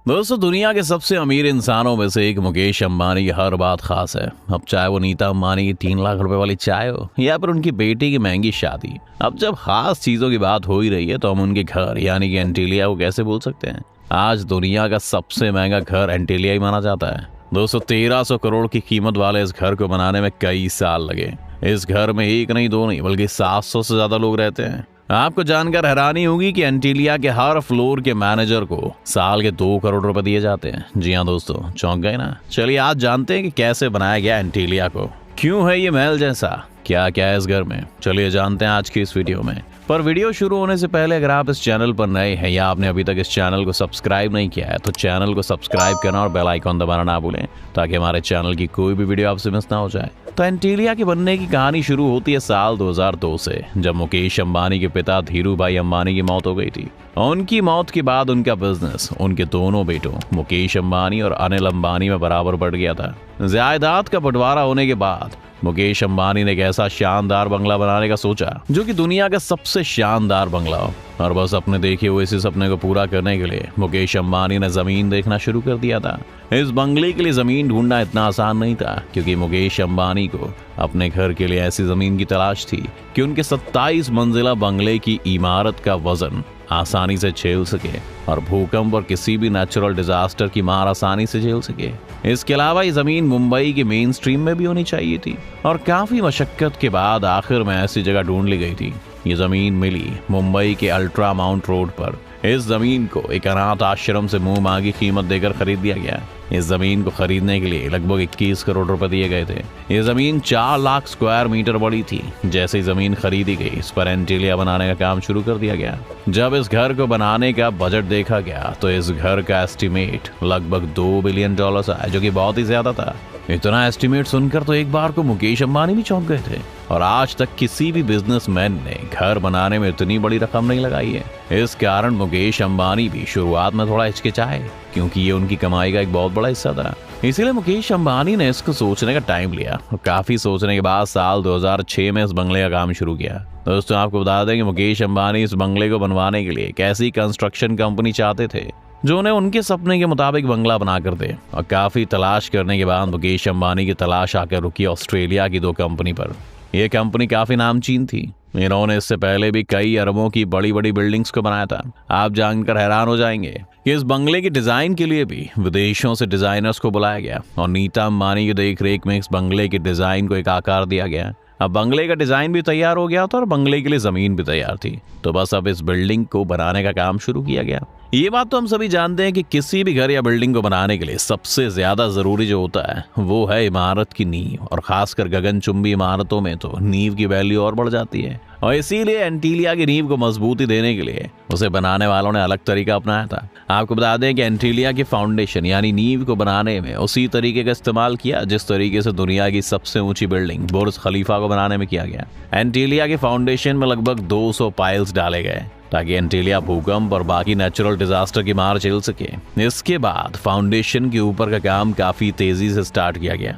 दोस्तों, दुनिया के सबसे अमीर इंसानों में से एक मुकेश अंबानी की हर बात खास है। अब चाहे वो नीता अंबानी की 3 लाख रुपए वाली चाय हो या फिर उनकी बेटी की महंगी शादी, अब जब खास चीजों की बात हो ही रही है तो हम उनके घर यानी कि एंटीलिया को कैसे भूल सकते हैं। आज दुनिया का सबसे महंगा घर एंटीलिया ही माना जाता है। दोस्तों, 1300 करोड़ की कीमत वाले इस घर को बनाने में कई साल लगे। इस घर में एक नहीं, दो नहीं, बल्कि 700 से ज्यादा लोग रहते हैं। आपको जानकर हैरानी होगी कि एंटीलिया के हर फ्लोर के मैनेजर को साल के 2 करोड़ रुपए दिए जाते हैं। जी हाँ दोस्तों, चौंक गए ना। चलिए आज जानते हैं कि कैसे बनाया गया एंटीलिया को, क्यों है ये महल जैसा, क्या क्या है इस घर में। चलिए जानते हैं आज की इस वीडियो में। पर वीडियो शुरू होने से पहले अगर आप इस चैनल पर नए हैं या आपने अभी तक इस चैनल को सब्सक्राइब नहीं किया है तो चैनल को सब्सक्राइब करना और बेल आइकॉन दबाना ना भूलें ताकि हमारे चैनल की कोई भी वीडियो आपसे मिस ना हो जाए। तो एंटीलिया के बनने की कहानी शुरू होती है साल 2002 से, जब मुकेश अंबानी के पिता धीरूभाई अंबानी की मौत हो गई थी। उनकी मौत के बाद उनका बिजनेस उनके दोनों बेटों मुकेश अंबानी और अनिल अंबानी में बराबर बढ़ गया था। जायदाद का बंटवारा होने के बाद मुकेश अंबानी ने एक ऐसा शानदार बंगला बनाने का सोचा जो कि दुनिया का सबसे शानदार बंगला हो, और बस अपने देखे हुए इसी सपने को पूरा करने के लिए मुकेश अंबानी ने जमीन देखना शुरू कर दिया था। इस बंगले के लिए जमीन ढूंढना इतना आसान नहीं था, क्योंकि मुकेश अंबानी को अपने घर के लिए ऐसी जमीन की तलाश थी कि उनके 27 मंजिला बंगले की इमारत का वजन आसानी से झेल सके और भूकंप और किसी भी नेचुरल डिजास्टर की मार आसानी से झेल सके। इसके अलावा ये जमीन मुंबई के मेन स्ट्रीम में भी होनी चाहिए थी, और काफी मशक्कत के बाद आखिर में ऐसी जगह ढूंढ ली गई थी। ये जमीन मिली मुंबई के अल्ट्रा माउंट रोड पर। इस जमीन को एक अनाथ आश्रम से मुंह मांगी कीमत देकर खरीद दिया गया। इस जमीन को खरीदने के लिए लगभग 21 करोड़ रुपए दिए गए थे। ये जमीन 4 लाख स्क्वायर मीटर बड़ी थी। जैसे ही जमीन खरीदी गई, इस पर एंटीलिया बनाने का काम शुरू कर दिया गया। जब इस घर को बनाने का बजट देखा गया तो इस घर का एस्टिमेट लगभग $2 बिलियन आया, जो कि बहुत ही ज्यादा था। इतना एस्टिमेट सुनकर तो एक बार को मुकेश अंबानी भी चौंक गए थे, और आज तक किसी भी बिजनेसमैन ने घर बनाने में इतनी बड़ी रकम नहीं लगाई है। इस कारण मुकेश अंबानी भी शुरुआत में थोड़ा हिचकिचाए, क्योंकि ये उनकी कमाई का एक बहुत बड़ा हिस्सा था। इसीलिए मुकेश अंबानी ने इसको सोचने का टाइम लिया, और काफी सोचने के बाद साल 2006 में इस बंगले का काम शुरू किया। दोस्तों, आपको बता दें कि मुकेश अंबानी इस बंगले को बनवाने के लिए एक ऐसी कंस्ट्रक्शन कंपनी चाहते थे जो उन्हें उनके सपने के मुताबिक बंगला बनाकर दे। और काफी तलाश करने के बाद मुकेश अंबानी की तलाश आकर रुकी ऑस्ट्रेलिया की 2 कंपनी पर। यह कंपनी काफी नामचीन थी। इन्होंने इससे पहले भी कई अरबों की बड़ी बड़ी बिल्डिंग्स को बनाया था। आप जानकर हैरान हो जाएंगे कि इस बंगले की डिजाइन के लिए भी विदेशों से डिजाइनर्स को बुलाया गया, और नीता अंबानी की देखरेख में इस बंगले के डिजाइन को एक आकार दिया गया। अब बंगले का डिजाइन भी तैयार हो गया था और बंगले के लिए जमीन भी तैयार थी। तो बस अब इस बिल्डिंग को बनाने का काम शुरू किया गया। ये बात तो हम सभी जानते हैं कि किसी भी घर या बिल्डिंग को बनाने के लिए सबसे ज्यादा जरूरी जो होता है वो है इमारत की नींव, और खासकर गगनचुंबी इमारतों में तो नींव की वैल्यू और बढ़ जाती है। और इसीलिए एंटीलिया की नींव को मजबूती देने के लिए उसे बनाने वालों ने अलग तरीका अपनाया था। आपको बता दें कि एंटीलिया की फाउंडेशन यानी नींव को बनाने में उसी तरीके का इस्तेमाल किया जिस तरीके से दुनिया की सबसे ऊंची बिल्डिंग बुर्ज खलीफा को बनाने में किया गया। एंटीलिया की फाउंडेशन में लगभग 200 पाइल्स डाले गए ताकि एंटीलिया भूकंप और बाकी नेचुरल डिजास्टर की मार झेल सके। इसके बाद फाउंडेशन के ऊपर का काम काफी तेजी से स्टार्ट किया गया।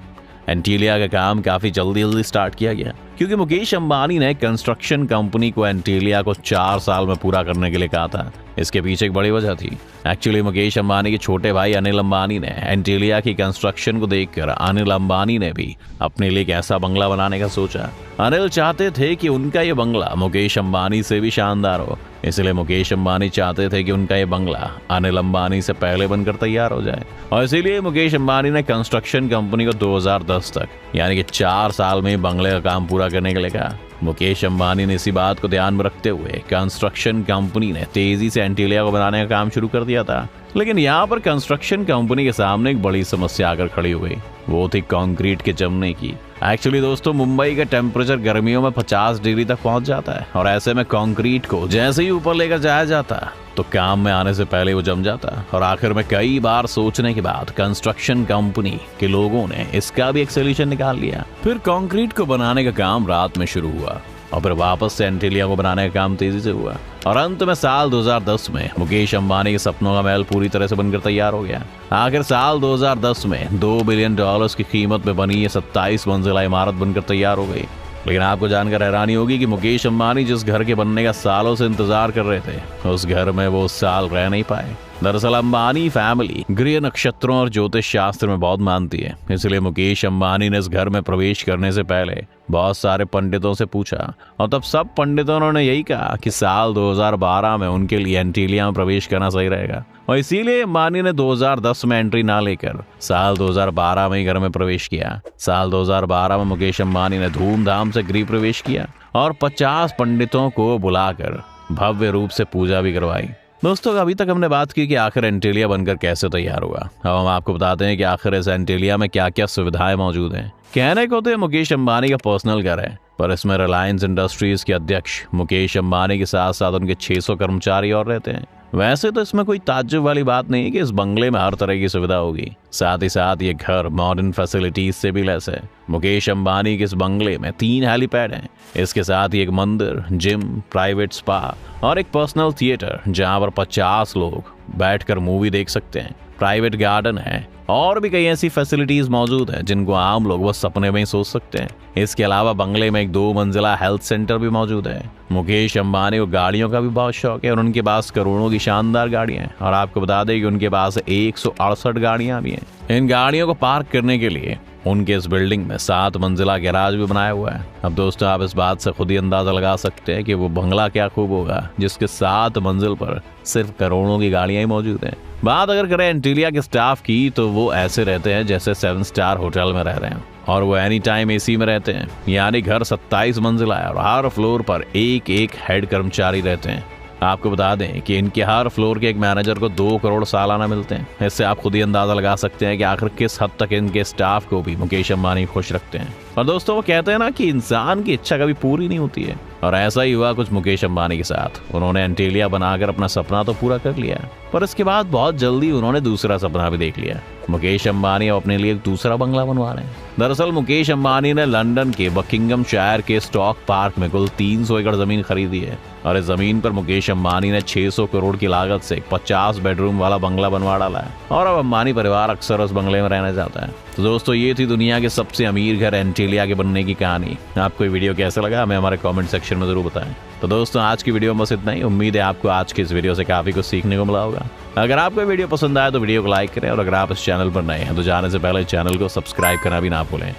एंटीलिया का काम काफी जल्दी स्टार्ट किया गया, क्योंकि मुकेश अंबानी ने कंस्ट्रक्शन कंपनी को एंटीलिया को 4 साल में पूरा करने के लिए कहा था। इसके पीछे एक बड़ी वजह थी। एक्चुअली मुकेश अंबानी के छोटे भाई अनिल अंबानी ने एंटीलिया की कंस्ट्रक्शन को देखकर अनिल अंबानी ने भी अपने लिए एक ऐसा बंगला बनाने का सोचा। अनिल चाहते थे कि उनका ये बंगला मुकेश अंबानी से भी शानदार हो, इसलिए मुकेश अंबानी चाहते थे कि उनका ये बंगला अनिल अंबानी से पहले बनकर तैयार हो जाए। और इसीलिए मुकेश अंबानी ने कंस्ट्रक्शन कंपनी को 2010 तक यानी कि 4 साल में बंगले का काम पूरा करने के लिए कहा। मुकेश अंबानी ने इसी बात को ध्यान में रखते हुए कंस्ट्रक्शन कंपनी ने तेजी से एंटीलिया को बनाने का काम शुरू कर दिया था। लेकिन यहाँ पर कंस्ट्रक्शन कंपनी के सामने एक बड़ी समस्या आकर खड़ी हुई, वो थी कंक्रीट के जमने की। एक्चुअली दोस्तों, मुंबई का टेम्परेचर गर्मियों में 50 डिग्री तक पहुंच जाता है, और ऐसे में कंक्रीट को जैसे ही ऊपर लेकर जाया जाता तो काम में आने से पहले वो जम जाता। और आखिर में कई बार सोचने के बाद कंस्ट्रक्शन कंपनी के लोगों ने इसका भी एक सोल्यूशन निकाल लिया। फिर कंक्रीट को बनाने का काम रात में शुरू हुआ, और फिर वापस से एंटीलिया को बनाने का काम तेजी से हुआ, और अंत में साल 2010 में मुकेश अंबानी के सपनों का महल पूरी तरह से बनकर तैयार हो गया। आखिर साल 2010 में $2 बिलियन की कीमत में बनी ये 27 मंजिला इमारत बनकर तैयार हो गई। लेकिन आपको जानकर हैरानी होगी कि मुकेश अंबानी जिस घर के बनने का सालों से इंतजार कर रहे थे, उस घर में वो उस साल रह नहीं पाए। दरअसल अंबानी फैमिली गृह नक्षत्रों और ज्योतिष शास्त्र में बहुत मानती है, इसलिए मुकेश अंबानी ने इस घर में प्रवेश करने से पहले बहुत सारे पंडितों से पूछा और तब सब पंडितों ने यही कहा कि साल 2012 में उनके लिए एंटीलिया में प्रवेश करना सही रहेगा और इसीलिए अंबानी ने 2010 में एंट्री ना लेकर साल 2012 में ही घर में प्रवेश किया। साल 2012 में मुकेश अंबानी ने धूमधाम से गृह प्रवेश किया और 50 पंडितों को बुलाकर भव्य रूप से पूजा भी करवाई। दोस्तों, अभी तक हमने बात की कि आखिर एंटीलिया बनकर कैसे तैयार हुआ। अब हम आपको बताते हैं कि आखिर इस एंटीलिया में क्या क्या सुविधाएं मौजूद हैं। कहने को तो मुकेश अंबानी का पर्सनल घर है, पर इसमें रिलायंस इंडस्ट्रीज के अध्यक्ष मुकेश अंबानी के साथ साथ उनके 600 कर्मचारी और रहते हैं। वैसे तो इसमें कोई ताज्जुब वाली बात नहीं है कि इस बंगले में हर तरह की सुविधा होगी। साथ ही साथ ये घर मॉडर्न फैसिलिटीज से भी लैस है। मुकेश अंबानी के इस बंगले में 3 हेलीपैड हैं। इसके साथ ही एक मंदिर, जिम, प्राइवेट स्पा और एक पर्सनल थिएटर जहां पर 50 लोग बैठकर मूवी देख सकते हैं। प्राइवेट गार्डन है और भी कई ऐसी फैसिलिटीज मौजूद हैं जिनको आम लोग बस सपने में ही सोच सकते हैं। इसके अलावा बंगले में एक 2 मंजिला हेल्थ सेंटर भी मौजूद है। मुकेश अंबानी को गाड़ियों का भी बहुत शौक है और उनके पास करोड़ों की शानदार गाड़ियां हैं और आपको बता दें कि उनके पास 168 गाड़ियां भी हैं। इन गाड़ियों को पार्क करने के लिए उनके इस बिल्डिंग में 7 मंजिला गैराज भी बनाया हुआ है। अब दोस्तों, आप इस बात से खुद ही अंदाजा लगा सकते हैं कि वो बंगला क्या खूब होगा जिसके 7 मंजिल पर सिर्फ करोड़ों की गाड़ियां ही मौजूद हैं। बात अगर करें एंटीलिया के स्टाफ की तो वो ऐसे रहते हैं जैसे 7 स्टार होटल में रह रहे हैं और वो एनी टाइम एसी में रहते हैं। यानी घर 27 मंजिला है और हर फ्लोर पर एक हेड कर्मचारी रहते हैं। आपको बता दें कि इनके हर फ्लोर के एक मैनेजर को 2 करोड़ सालाना मिलते हैं। इससे आप खुद ही अंदाजा लगा सकते हैं कि आखिर किस हद तक इनके स्टाफ को भी मुकेश अंबानी खुश रखते हैं। और दोस्तों, वो कहते हैं ना कि इंसान की इच्छा कभी पूरी नहीं होती है और ऐसा ही हुआ कुछ मुकेश अंबानी के साथ। उन्होंने एंटीलिया बनाकर अपना सपना तो पूरा कर लिया, पर इसके बाद बहुत जल्दी उन्होंने दूसरा सपना भी देख लिया। मुकेश अंबानी अपने लिए एक दूसरा बंगला बनवा रहे हैं। दरअसल मुकेश अंबानी ने लंदन के बकिंगमशायर के स्टॉक पार्क में कुल 300 एकड़ जमीन खरीदी है और इस जमीन पर मुकेश अंबानी ने 600 करोड़ की लागत से 50 बेडरूम वाला बंगला बनवा डाला है और अब अंबानी परिवार अक्सर उस बंगले में रहना चाहता है। तो दोस्तों, ये थी दुनिया के सबसे अमीर घर एंटीलिया के बनने की कहानी। आपको ये वीडियो कैसा लगा हमें हमारे कमेंट सेक्शन में जरूर बताएं। तो दोस्तों, आज की वीडियो में बस इतना ही। उम्मीद है आपको आज की इस वीडियो से काफी कुछ सीखने को मिला होगा। अगर आपको वीडियो पसंद आए तो वीडियो को लाइक करें और अगर आप इस चैनल पर नए हैं तो जाने से पहले चैनल को सब्सक्राइब करना भी ना भूलें।